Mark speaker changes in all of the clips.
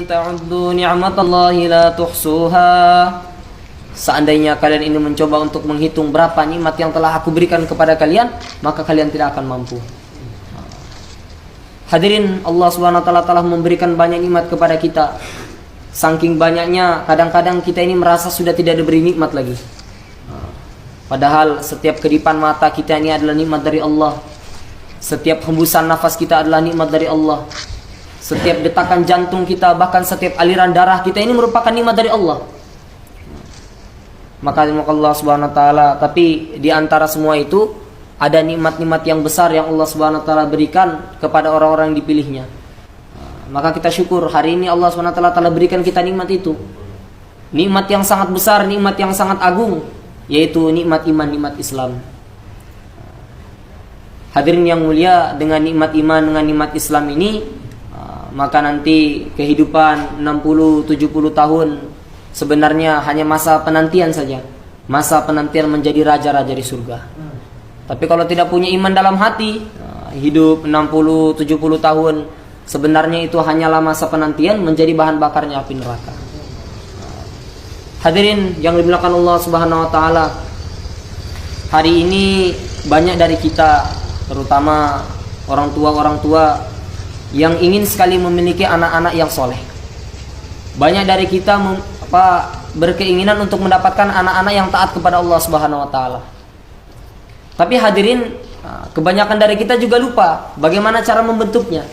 Speaker 1: ta'uddu ni'matallahi la tuhsuha. Seandainya kalian ini mencoba untuk menghitung berapa nikmat yang telah aku berikan kepada kalian, maka kalian tidak akan mampu. Hadirin, Allah Subhanahu wa taala telah memberikan banyak nikmat kepada kita. Saking banyaknya, kadang-kadang kita ini merasa sudah tidak diberi nikmat lagi. Padahal setiap kedipan mata kita ini adalah nikmat dari Allah. Setiap hembusan nafas kita adalah nikmat dari Allah. Setiap detakan jantung kita, bahkan setiap aliran darah kita ini merupakan nikmat dari Allah. Maka Allah Subhanahu wa taala, tapi di antara semua itu ada nikmat-nikmat yang besar yang Allah Subhanahu wa taala berikan kepada orang-orang yang dipilihnya. Maka kita syukur hari ini Allah Subhanahu wa taala telah berikan kita nikmat itu. Nikmat yang sangat besar, nikmat yang sangat agung, yaitu nikmat iman, nikmat Islam. Hadirin yang mulia, dengan nikmat iman, dengan nikmat Islam ini, maka nanti kehidupan 60-70 tahun sebenarnya hanya masa penantian saja. Masa penantian menjadi raja-raja di surga. Tapi kalau tidak punya iman dalam hati, hidup 60-70 tahun sebenarnya itu hanyalah masa penantian menjadi bahan bakarnya api neraka. Hadirin yang dimuliakan Allah Subhanahu wa taala, hari ini banyak dari kita, terutama orang tua yang ingin sekali memiliki anak-anak yang soleh. Banyak dari kita berkeinginan untuk mendapatkan anak-anak yang taat kepada Allah Subhanahu wa taala. Tapi hadirin, kebanyakan dari kita juga lupa bagaimana cara membentuknya.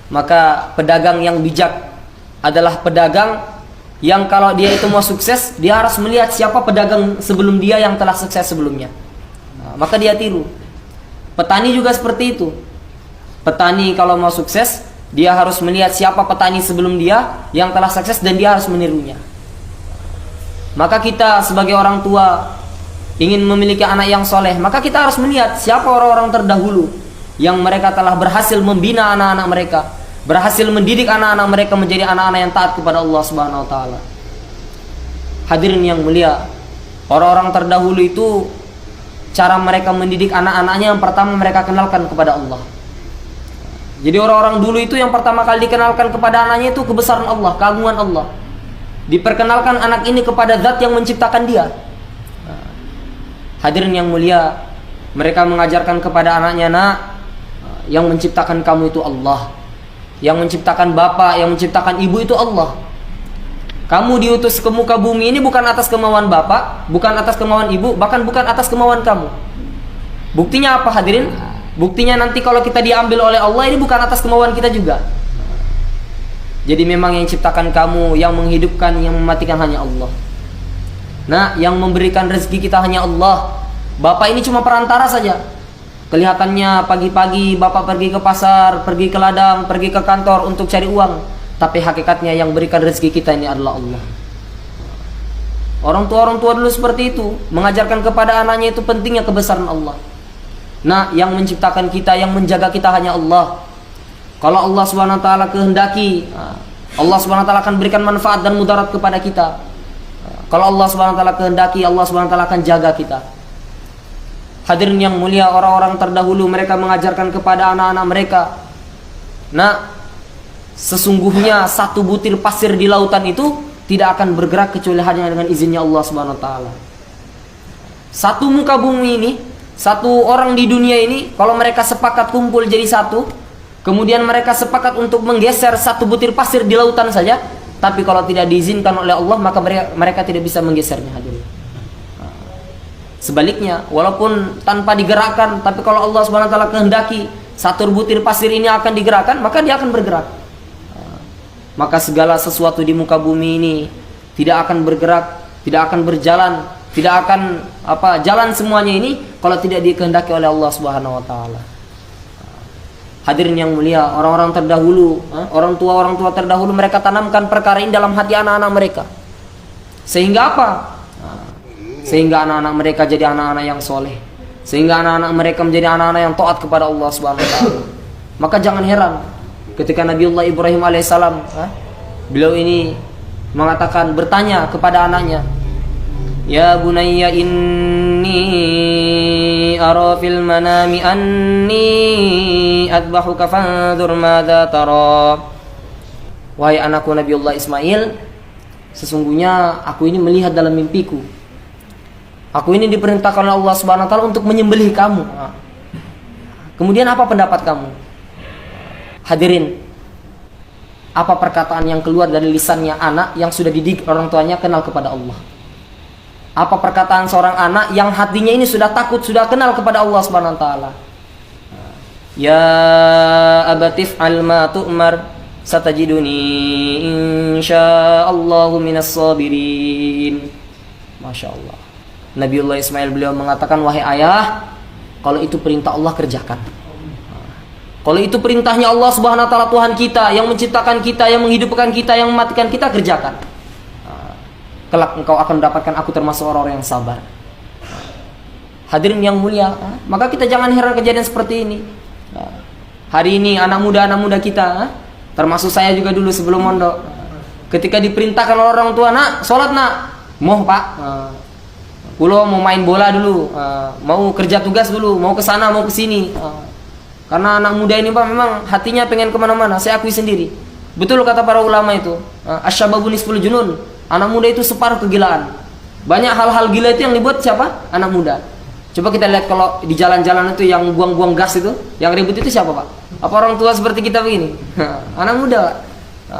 Speaker 1: Maka pedagang yang bijak adalah pedagang yang kalau dia itu mau sukses, dia harus melihat siapa pedagang sebelum dia yang telah sukses sebelumnya. Maka dia tiru. Petani juga seperti itu. Petani kalau mau sukses, dia harus melihat siapa petani sebelum dia yang telah sukses dan dia harus menirunya. Maka kita sebagai orang tua ingin memiliki anak yang soleh, maka kita harus melihat siapa orang-orang terdahulu yang mereka telah berhasil membina anak-anak mereka, berhasil mendidik anak-anak mereka menjadi anak-anak yang taat kepada Allah Subhanahu wa taala. Hadirin yang mulia, orang-orang terdahulu itu cara mereka mendidik anak-anaknya yang pertama mereka kenalkan kepada Allah. Jadi orang-orang dulu itu yang pertama kali dikenalkan kepada anaknya itu kebesaran Allah, keagungan Allah. Diperkenalkan anak ini kepada zat yang menciptakan dia. Hadirin yang mulia, mereka mengajarkan kepada anaknya, nak, yang menciptakan kamu itu Allah. Yang menciptakan bapak, yang menciptakan ibu itu Allah. Kamu diutus ke muka bumi ini bukan atas kemauan bapak, bukan atas kemauan ibu, bahkan bukan atas kemauan kamu. Buktinya apa hadirin? Buktinya nanti kalau kita diambil oleh Allah, ini bukan atas kemauan kita juga. Jadi memang yang ciptakan kamu, yang menghidupkan, yang mematikan hanya Allah. Nah, yang memberikan rezeki kita hanya Allah. Bapak ini cuma perantara saja. Kelihatannya pagi-pagi bapak pergi ke pasar, pergi ke ladang, pergi ke kantor untuk cari uang. Tapi hakikatnya yang berikan rezeki kita ini adalah Allah. Orang tua dulu seperti itu, mengajarkan kepada anaknya itu pentingnya kebesaran Allah. Nah, yang menciptakan kita, yang menjaga kita hanya Allah. Kalau Allah Subhanahu wa taala kehendaki, Allah Subhanahu wa taala akan berikan manfaat dan mudarat kepada kita. Kalau Allah Subhanahu wa taala kehendaki, Allah Subhanahu wa taala akan jaga kita. Hadirin yang mulia, orang-orang terdahulu mereka mengajarkan kepada anak-anak mereka, nah, sesungguhnya satu butir pasir di lautan itu tidak akan bergerak kecuali hanya dengan izinnya Allah Subhanahu wa taala. Satu muka bumi ini, satu orang di dunia ini, kalau mereka sepakat kumpul jadi satu, kemudian mereka sepakat untuk menggeser satu butir pasir di lautan saja, tapi kalau tidak diizinkan oleh Allah, maka mereka tidak bisa menggesernya. Hadirin. Sebaliknya, walaupun tanpa digerakkan, tapi kalau Allah Subhanahu wa taala kehendaki satu butir pasir ini akan digerakkan, maka dia akan bergerak. Maka segala sesuatu di muka bumi ini tidak akan bergerak, tidak akan berjalan, tidak akan jalan semuanya ini kalau tidak dikehendaki oleh Allah Subhanahu wa taala. Hadirin yang mulia, orang-orang terdahulu, orang tua terdahulu mereka tanamkan perkara ini dalam hati anak-anak mereka. Sehingga apa? Sehingga anak-anak mereka jadi anak-anak yang soleh. Sehingga anak-anak mereka menjadi anak-anak yang taat kepada Allah Subhanahu wa taala. Maka jangan heran ketika Nabiullah Ibrahim alaihissalam, beliau ini mengatakan, bertanya kepada anaknya, ya bunayya inni ara fil manami anni adbahuka fanzur madza tara. wahai anakku Nabiullah Ismail, sesungguhnya aku ini melihat dalam mimpiku, aku ini diperintahkan oleh Allah Subhanahu wa taala untuk menyembelih kamu. Kemudian apa pendapat kamu? Hadirin, apa perkataan yang keluar dari lisannya anak yang sudah dididik orang tuanya kenal kepada Allah? Apa perkataan seorang anak yang hatinya ini sudah takut, sudah kenal kepada Allah Subhanahu wa taala? Ya abatif al ma tu'mar satajiduni insyaallahu minas sabirin. Masya Allah. Nabiullah Ismail beliau mengatakan, wahai ayah, kalau itu perintah Allah kerjakan. Kalau itu perintahnya Allah Subhanahu wa taala, Tuhan kita yang menciptakan kita, yang menghidupkan kita, yang mematikan kita, kerjakan. Kelak engkau akan mendapatkan aku termasuk orang-orang yang sabar. Hadirin yang mulia, maka kita jangan heran kejadian seperti ini. Hari ini anak muda kita, termasuk saya juga dulu sebelum mondok, ketika diperintahkan oleh orang tua, nak, sholat nak, mau pak, pulau mau main bola dulu, mau kerja tugas dulu, mau ke sana, mau ke sini. Karena anak muda ini pak memang hatinya pengen kemana-mana. Saya akui sendiri. Betul kata para ulama itu, asyababu nisful junun. Anak muda itu separuh kegilaan. Banyak hal-hal gila itu yang dibuat siapa? Anak muda. Coba kita lihat kalau di jalan-jalan itu yang buang-buang gas itu, yang ribut itu siapa pak? Apa orang tua seperti kita begini? Anak muda.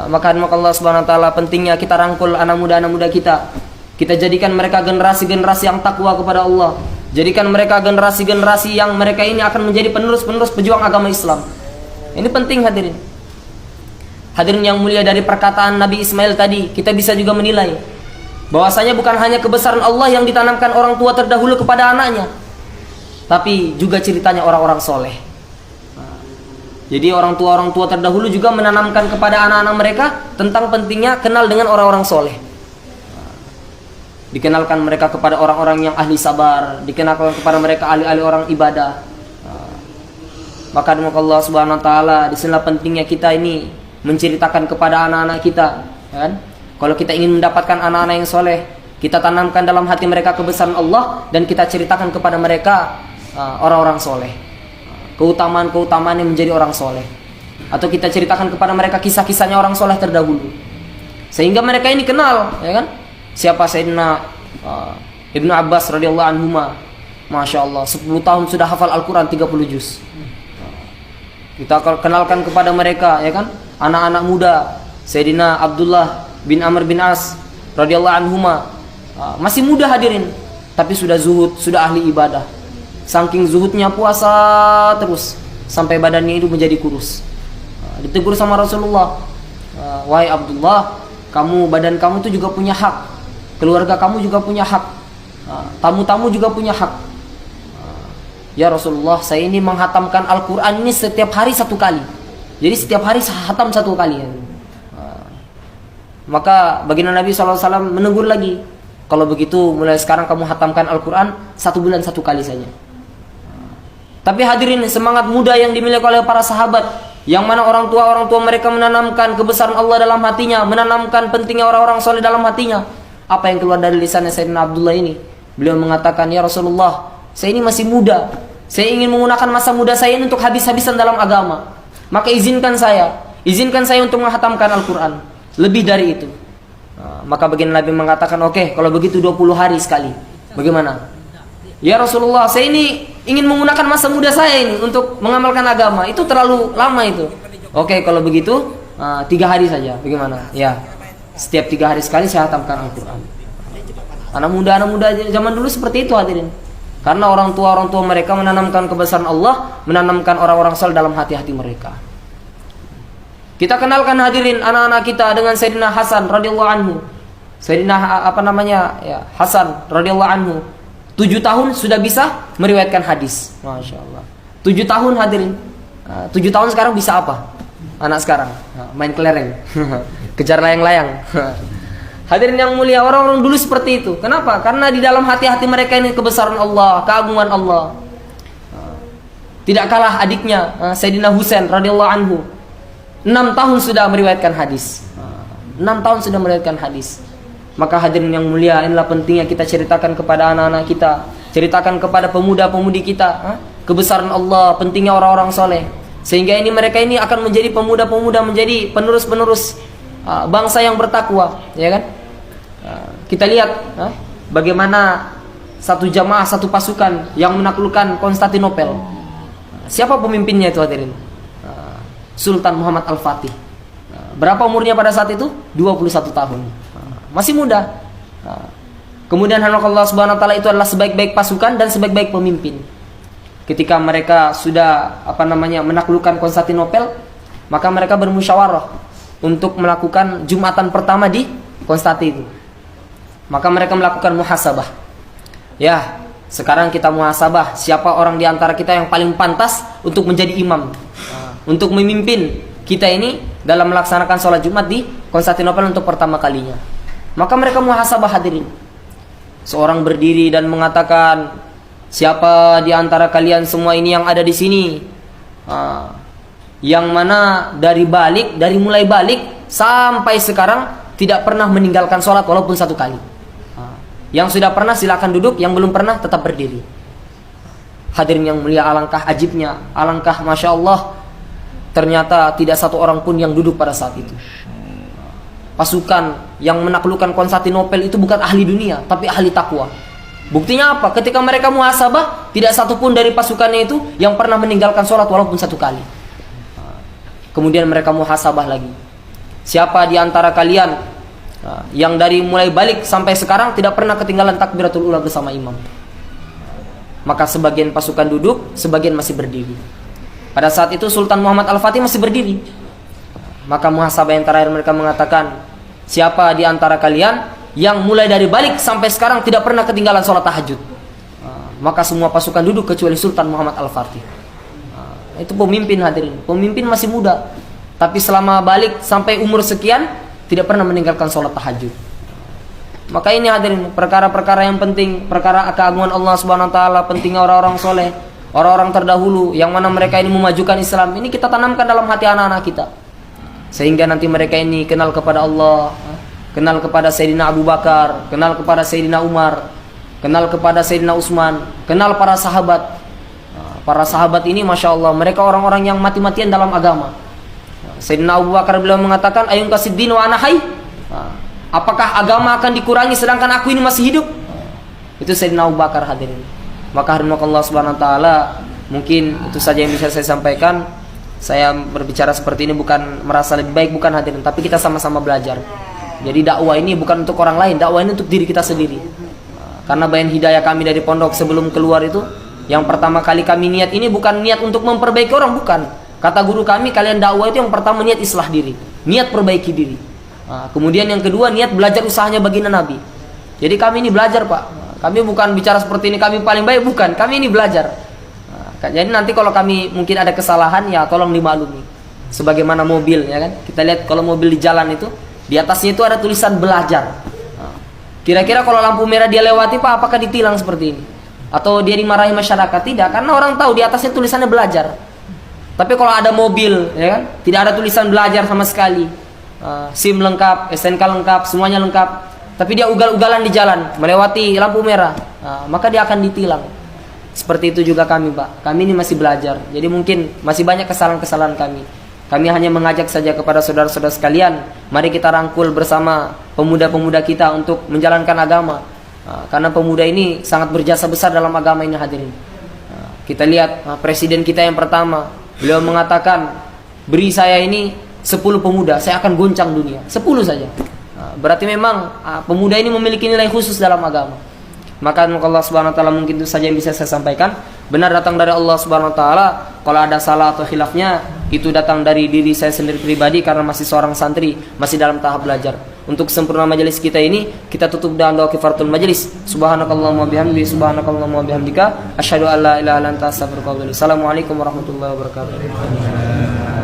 Speaker 1: Maka Allah Subhanahu wa taala pentingnya kita rangkul anak muda kita. Kita jadikan mereka generasi-generasi yang takwa kepada Allah. Jadikan mereka generasi-generasi yang mereka ini akan menjadi penerus-penerus pejuang agama Islam. Ini penting hadirin. Hadirin yang mulia, dari perkataan Nabi Ismail tadi kita bisa juga menilai bahwasanya bukan hanya kebesaran Allah yang ditanamkan orang tua terdahulu kepada anaknya, tapi juga ceritanya orang-orang soleh. Jadi orang tua terdahulu juga menanamkan kepada anak-anak mereka tentang pentingnya kenal dengan orang-orang soleh. Dikenalkan mereka kepada orang-orang yang ahli sabar, dikenalkan kepada mereka ahli-ahli orang ibadah. Maka Allah Subhanahu wa taala, disinilah pentingnya kita ini menceritakan kepada anak-anak kita, kan? Kalau kita ingin mendapatkan anak-anak yang soleh, kita tanamkan dalam hati mereka kebesaran Allah dan kita ceritakan kepada mereka orang-orang soleh, keutamaan-keutamaan yang menjadi orang soleh, atau kita ceritakan kepada mereka kisah-kisahnya orang soleh terdahulu, sehingga mereka ini kenal, ya kan? Siapa Sayyidina Ibnu Abbas radhiyallahu anhuma, Masya Allah 10 tahun sudah hafal Al-Quran 30 juz. Kita kenalkan kepada mereka, ya kan, anak-anak muda Sayyidina Abdullah bin Amr bin As radhiyallahu anhuma, masih muda hadirin, tapi sudah zuhud, sudah ahli ibadah. Saking zuhudnya puasa terus sampai badannya itu menjadi kurus. Ditegur sama Rasulullah, wahai Abdullah, badan kamu itu juga punya hak, keluarga kamu juga punya hak, tamu-tamu juga punya hak. Ya Rasulullah, saya ini menghatamkan Al-Quran ini setiap hari 1 kali. Jadi setiap hari hatam 1 kali. Maka baginda Nabi SAW menegur lagi, kalau begitu mulai sekarang kamu hatamkan Al-Quran 1 bulan 1 kali saja. Tapi hadirin, semangat muda yang dimiliki oleh para sahabat, yang mana orang tua mereka menanamkan kebesaran Allah dalam hatinya, menanamkan pentingnya orang-orang soleh dalam hatinya. Apa yang keluar dari lisannya Sayyidina Abdullah ini? Beliau mengatakan, ya Rasulullah, saya ini masih muda, saya ingin menggunakan masa muda saya ini untuk habis-habisan dalam agama. Maka izinkan saya untuk menghatamkan Al-Quran lebih dari itu. Maka baginda Nabi mengatakan, oke, kalau begitu 20 hari sekali. Bagaimana? Ya Rasulullah, saya ini ingin menggunakan masa muda saya ini untuk mengamalkan agama. Itu terlalu lama itu. Oke, kalau begitu 3 hari saja. Bagaimana? Ya, setiap 3 hari sekali saya hatamkan Al-Quran. Anak muda zaman dulu seperti itu hadirin. Karena orang tua mereka menanamkan kebesaran Allah, menanamkan orang-orang saleh dalam hati-hati mereka. Kita kenalkan hadirin anak-anak kita dengan Sayyidina Hasan radhiyallahu anhu. Sayyidina Hasan radhiyallahu anhu 7 tahun sudah bisa meriwayatkan hadis. Masya Allah. 7 tahun hadirin. 7 tahun sekarang bisa apa? Anak sekarang main kelereng, kejar layang-layang. Hadirin yang mulia, orang-orang dulu seperti itu. Kenapa? Karena di dalam hati-hati mereka ini kebesaran Allah, keagungan Allah. Tidak kalah adiknya Sayyidina Husain radhiyallahu anhu, 6 tahun sudah meriwayatkan hadis. 6 tahun sudah meriwayatkan hadis. Maka hadirin yang mulia, inilah pentingnya kita ceritakan kepada anak-anak kita, ceritakan kepada pemuda-pemudi kita kebesaran Allah, pentingnya orang-orang soleh, sehingga mereka ini akan menjadi pemuda-pemuda, menjadi penerus-penerus bangsa yang bertakwa, ya kan? Kita lihat bagaimana satu jamaah, satu pasukan yang menaklukkan Konstantinopel. Siapa pemimpinnya itu hadirin? Sultan Muhammad Al-Fatih. Berapa umurnya pada saat itu? 21 tahun. Masih muda. Kemudian Allah Subhanahu wa taala itu adalah sebaik-baik pasukan dan sebaik-baik pemimpin. Ketika mereka sudah menaklukkan Konstantinopel, maka mereka bermusyawarah untuk melakukan Jumatan pertama di Konstantin. Maka mereka melakukan muhasabah. Ya, sekarang kita muhasabah siapa orang di antara kita yang paling pantas untuk menjadi imam, untuk memimpin kita ini dalam melaksanakan sholat Jumat di Konstantinopel untuk pertama kalinya. Maka mereka muhasabah hadirin. Seorang berdiri dan mengatakan, siapa di antara kalian semua ini yang ada di sini, yang mana dari mulai balik sampai sekarang tidak pernah meninggalkan sholat walaupun satu kali. Yang sudah pernah silakan duduk, yang belum pernah tetap berdiri. Hadirin yang mulia, alangkah ajibnya, alangkah masya Allah, ternyata tidak satu orang pun yang duduk pada saat itu. Pasukan yang menaklukkan Konstantinopel itu bukan ahli dunia, tapi ahli takwa. Buktinya apa? Ketika mereka muhasabah, tidak satu pun dari pasukannya itu yang pernah meninggalkan sholat walaupun satu kali. Kemudian mereka muhasabah lagi. Siapa di antara kalian yang dari mulai balik sampai sekarang tidak pernah ketinggalan takbiratul ula bersama imam? Maka sebagian pasukan duduk, sebagian masih berdiri. Pada saat itu Sultan Muhammad Al-Fatih masih berdiri. Maka muhasabah yang terakhir mereka mengatakan, siapa di antara kalian yang mulai dari balik sampai sekarang tidak pernah ketinggalan sholat tahajud? Maka semua pasukan duduk kecuali Sultan Muhammad Al-Fatih. Itu pemimpin hadirin. Pemimpin masih muda, tapi selama balik sampai umur sekian tidak pernah meninggalkan sholat tahajud. Maka ini hadirin, perkara-perkara yang penting, perkara keagungan Allah Subhanahu wa taala, pentingnya orang-orang soleh, orang-orang terdahulu yang mana mereka ini memajukan Islam, ini kita tanamkan dalam hati anak-anak kita. Sehingga nanti mereka ini kenal kepada Allah, kenal kepada Sayyidina Abu Bakar, kenal kepada Sayyidina Umar, kenal kepada Sayyidina Utsman, kenal para sahabat. Para sahabat ini masya Allah, mereka orang-orang yang mati-matian dalam agama. Sayyidina Abu Bakar beliau mengatakan, ayun kasiddin wa ana hayy. Apakah agama akan dikurangi sedangkan aku ini masih hidup? Itu Sayyidina Abu Bakar hadirin. Maka Allah Subhanahu wa taala, mungkin itu saja yang bisa saya sampaikan. Saya berbicara seperti ini bukan merasa lebih baik, bukan hadirin, tapi kita sama-sama belajar. Jadi dakwah ini bukan untuk orang lain, dakwah ini untuk diri kita sendiri. Karena bayan hidayah kami dari pondok sebelum keluar itu, yang pertama kali kami niat ini bukan niat untuk memperbaiki orang, bukan. Kata guru kami, kalian dakwah itu yang pertama niat islah diri, niat perbaiki diri. Kemudian yang kedua niat belajar usahanya baginda Nabi. Jadi kami ini belajar Pak. Kami bukan bicara seperti ini kami paling baik, bukan. Kami ini belajar. Jadi nanti kalau kami mungkin ada kesalahan ya tolong dimaklumi. Sebagaimana mobil ya kan. Kita lihat kalau mobil di jalan itu di atasnya itu ada tulisan belajar. Kira-kira kalau lampu merah dia lewati Pak, apakah ditilang seperti ini? Atau dia dimarahi masyarakat? Tidak, karena orang tahu di atasnya tulisannya belajar. Tapi kalau ada mobil ya kan, tidak ada tulisan belajar sama sekali. SIM lengkap, SNK lengkap, semuanya lengkap, tapi dia ugal-ugalan di jalan melewati lampu merah, maka dia akan ditilang. Seperti itu juga kami Pak. Kami ini masih belajar. Jadi mungkin masih banyak kesalahan-kesalahan kami. Kami hanya mengajak saja kepada saudara-saudara sekalian, mari kita rangkul bersama pemuda-pemuda kita untuk menjalankan agama. Karena pemuda ini sangat berjasa besar dalam agama ini hadirin. Kita lihat presiden kita yang pertama, beliau mengatakan, beri saya ini 10 pemuda, saya akan goncang dunia. 10 saja. Berarti memang pemuda ini memiliki nilai khusus dalam agama. Maka Allah Subhanahu wa taala mungkin itu saja yang bisa saya sampaikan. Benar datang dari Allah Subhanahu wa taala. Kalau ada salah atau khilafnya, itu datang dari diri saya sendiri pribadi karena masih seorang santri, masih dalam tahap belajar. Untuk sempurna majelis kita ini, kita tutup dengan doa kifaratul majelis. Subhanakallahumma bihamdi, subhanakallahumma bihamdika, asyhadu an la ilaha illa anta astaghfiruka wa atubu ilaik. Assalamualaikum warahmatullahi wabarakatuh.